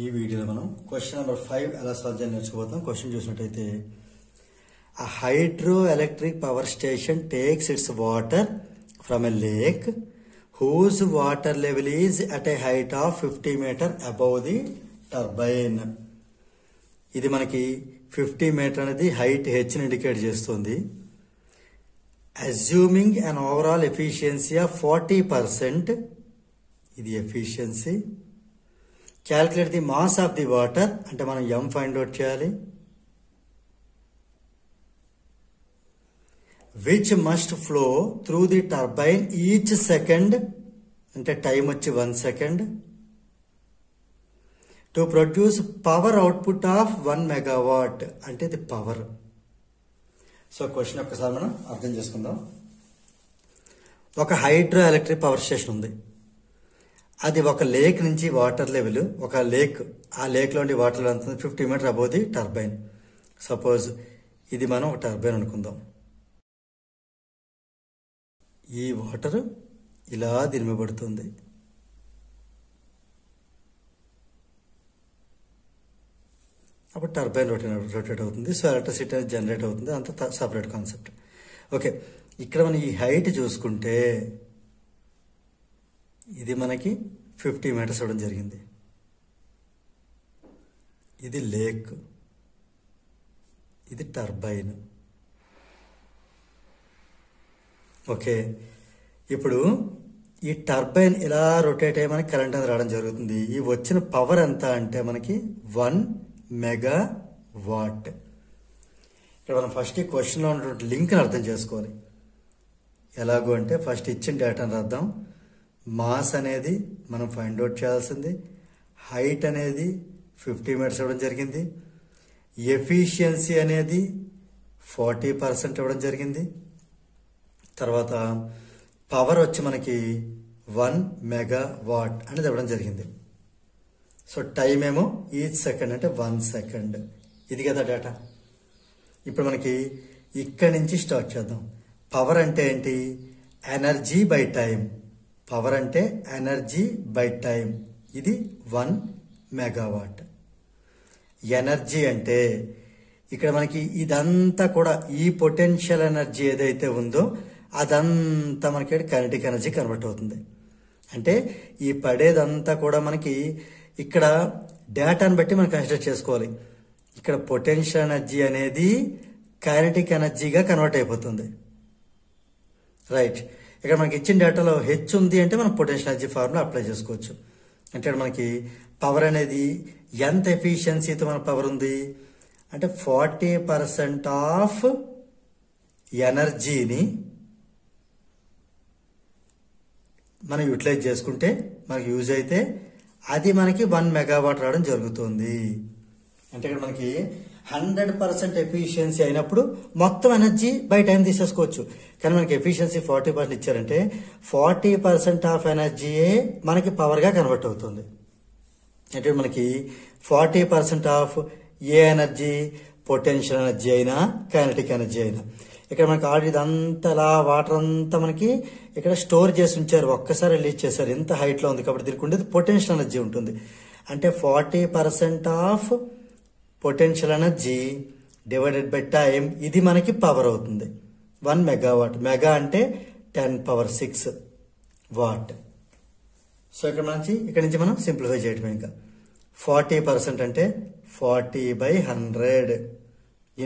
ఈ వీడియోలో మనం క్వశ్చన్ నెంబర్ 5 ఎలా సాల్వ్ చేయాలి నేర్చుకోబోతాం. క్వశ్చన్ చూసినట్టయితే a hydroelectric power station takes its water from a lake whose water level is at a height of 50 meter above the turbine. ఇది మనకి 50 metre అనేది హైట్ హెచ్ ని ఇండికేట్ చేస్తుంది. Assuming an overall efficiency of 40%, ఇది efficiency. Calculate the mass of the water, అంటే మనం ఎం find out చేయాలి. Which must flow through the turbine each second, అంటే టైం వచ్చి 1 second, to produce power output of 1 megawatt, అంటే ఇది power. So question ఒక్కసారి మనం అర్థం చేసుకుందాం. ఒక హైడ్రో ఎలక్ట్రిక్ పవర్ స్టేషన్ ఉంది. అది ఒక లేక్ నుంచి వాటర్ లెవెల్, ఒక లేక్, ఆ లేక్లో ఉండి వాటర్ లెవెల్ ఎంత 50 meter above the turbine. Suppose ఇది మనం ఒక టర్బైన్ అనుకుందాం. ఈ వాటర్ ఇలా దినిమబడుతుంది. అప్పుడు టర్బైన్ రొటేట్ అవుతుంది. సో ఎలక్ట్రిసిటీ అనేది జనరేట్ అవుతుంది. అంత సపరేట్ కాన్సెప్ట్. ఓకే, ఇక్కడ మనం ఈ హైట్ చూసుకుంటే ఇది మనకి 50 మీటర్స్ ఇవ్వడం జరిగింది. ఇది లేక్, ఇది టర్బైన్. ఓకే, ఇప్పుడు ఈ టర్బైన్ ఇలా రొటేట్ అయ్యి మనకి కరెంట్ అనేది రావడం జరుగుతుంది. ఈ వచ్చిన పవర్ ఎంత అంటే మనకి 1 మెగావాట్. ఇక్కడ మనం ఫస్ట్ ఈ క్వశ్చన్లో ఉన్నటువంటి లింక్ని అర్థం చేసుకోవాలి. ఎలాగో అంటే ఫస్ట్ ఇచ్చిన డేటాను రాద్దాం. మాస్ అనేది మనం ఫైండ్ అవుట్ చేయాల్సింది. హైట్ అనేది 50 మీటర్స్ ఇవ్వడం జరిగింది. ఎఫిషియన్సీ అనేది 40% ఇవ్వడం జరిగింది. తర్వాత పవర్ వచ్చి మనకి 1 మెగావాట్ అనేది ఇవ్వడం జరిగింది. సో టైం ఏమో ఈచ్ సెకండ్ అంటే 1 సెకండ్. ఇది కదా డేటా. ఇప్పుడు మనకి ఇక్కడి నుంచి స్టార్ట్ చేద్దాం. పవర్ అంటే ఏంటి? Energy by time. పవర్ అంటే ఎనర్జీ బై టైం. ఇది 1 మెగావాట్. ఎనర్జీ అంటే ఇక్కడ మనకి ఇదంతా కూడా ఈ పొటెన్షియల్ ఎనర్జీ ఏదైతే ఉందో అదంతా మనకి కైనెటిక్ ఎనర్జీ కన్వర్ట్ అవుతుంది. అంటే ఈ పడేదంతా కూడా మనకి ఇక్కడ డేటాను బట్టి మనం కన్సిడర్ చేసుకోవాలి. ఇక్కడ పొటెన్షియల్ ఎనర్జీ అనేది కైనెటిక్ ఎనర్జీగా కన్వర్ట్ అయిపోతుంది. రైట్, ఇక్కడ మనకి ఇచ్చిన డేటాలో హెచ్ ఉంది అంటే మనం పొటెన్షియల్ ఎనర్జీ ఫార్ములా అప్లై చేసుకోవచ్చు. అంటే మనకి పవర్ అనేది ఎంత ఎఫిషియన్సీతో మన పవర్ ఉంది అంటే 40% ఆఫ్ ఎనర్జీని మనం యూటిలైజ్ చేసుకుంటే మనకి యూజ్ అయితే అది మనకి 1 మెగావాట్ రావడం జరుగుతుంది. అంటే ఇక్కడ మనకి 100% ఎఫిషియన్సీ అయినప్పుడు మొత్తం ఎనర్జీ బై టైం తీసేసుకోవచ్చు. కానీ మనకి ఎఫిషియన్సీ 40% ఇచ్చారంటే 40% ఆఫ్ ఎనర్జీయే మనకి పవర్గా కన్వర్ట్ అవుతుంది. అంటే మనకి 40% of A energy? Potential energy అయినా కైనెటిక్ ఎనర్జీ అయినా. ఇక్కడ మనకి ఆల్రెడీ ఇదంతా అలా వాటర్ అంతా మనకి ఇక్కడ స్టోర్ చేసి ఉంచారు, ఒక్కసారి రిలీజ్ చేశారు. ఎంత హైట్లో ఉంది కాబట్టి దీనికి ఉండేది పొటెన్షియల్ ఎనర్జీ ఉంటుంది. అంటే 40% of potential energy divided by time, ఇది మనకి పవర్ అవుతుంది 1 మెగావాట్. మెగా అంటే 10⁶ వాట్. సో ఇక్కడ నుంచి మనం సింప్లిఫై చేయటమే. ఇంకా 40% అంటే 40/100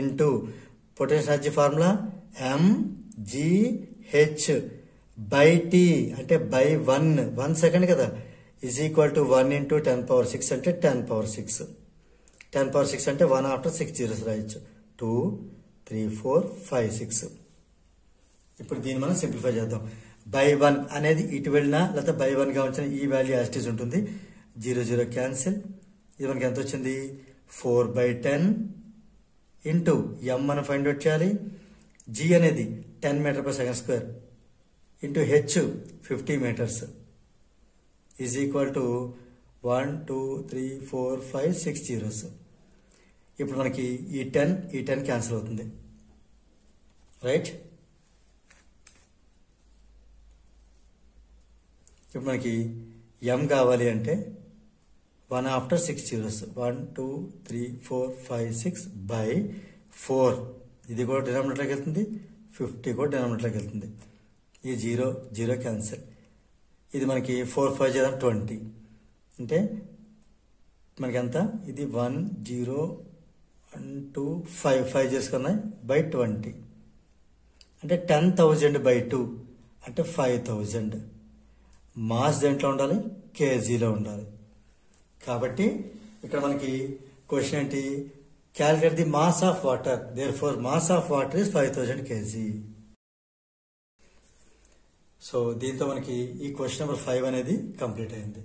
into potential energy formula mgh by t అంటే బై 1 సెకండ్ కదా, ఈజ్ ఈక్వల్ టు 1 ఇంటూ 10⁶ అంటే 10⁶. 10⁶ అంటే 1 ఆఫ్టర్ 6 జీరోస్ రాయొచ్చు. 2 3 4 5 6. ఇప్పుడు దీన్ని మనం సింప్లిఫై చేద్దాం. బై 1 అనేది ఇటు వెళ్ళినా లేకపోతే బై 1గా వచ్చిన ఈ వాల్యూ యాస్టీస్ ఉంటుంది. 0 0 క్యాన్సిల్. ఇది మనకి ఎంత వచ్చింది? 4/10 ఇంటూ ఎం మనం ఫైండ్ అవుట్ చేయాలి. జీ అనేది 10 metre second square into H 50 metres is equal to 1 2 3 4 5 6 zeros. ఇప్పుడు మనకి ఈ 10 క్యాన్సిల్ అవుతుంది. రైట్, ఇప్పుడు మనకి ఎం కావాలి అంటే 1 after 6 zeros. 1, 2, 3, 4, 5, 6 by 4. ఇది కూడా డినామినేటర్కి వెళ్తుంది, 50 కూడా డినామినేటర్కి వెళ్తుంది. ఈ 0 0 క్యాన్సిల్. ఇది మనకి 4 5 చేద్దాం 20 అంటే మనకి ఎంత, ఇది 1 0 1 2 5 5 చేసుకున్నాయి బై 20 అంటే 10,000 by 2 అంటే 5,000. మాస్ దేంట్లో ఉండాలి, కేజీలో ఉండాలి. కాబట్టి ఇక్కడ మనకి క్వశ్చన్ ఏంటి, calculate the mass of water, therefore mass of water is 5,000 kg. So దీంతో మనకి ఈ క్వశ్చన్ నెంబర్ 5 అనేది కంప్లీట్ అయింది.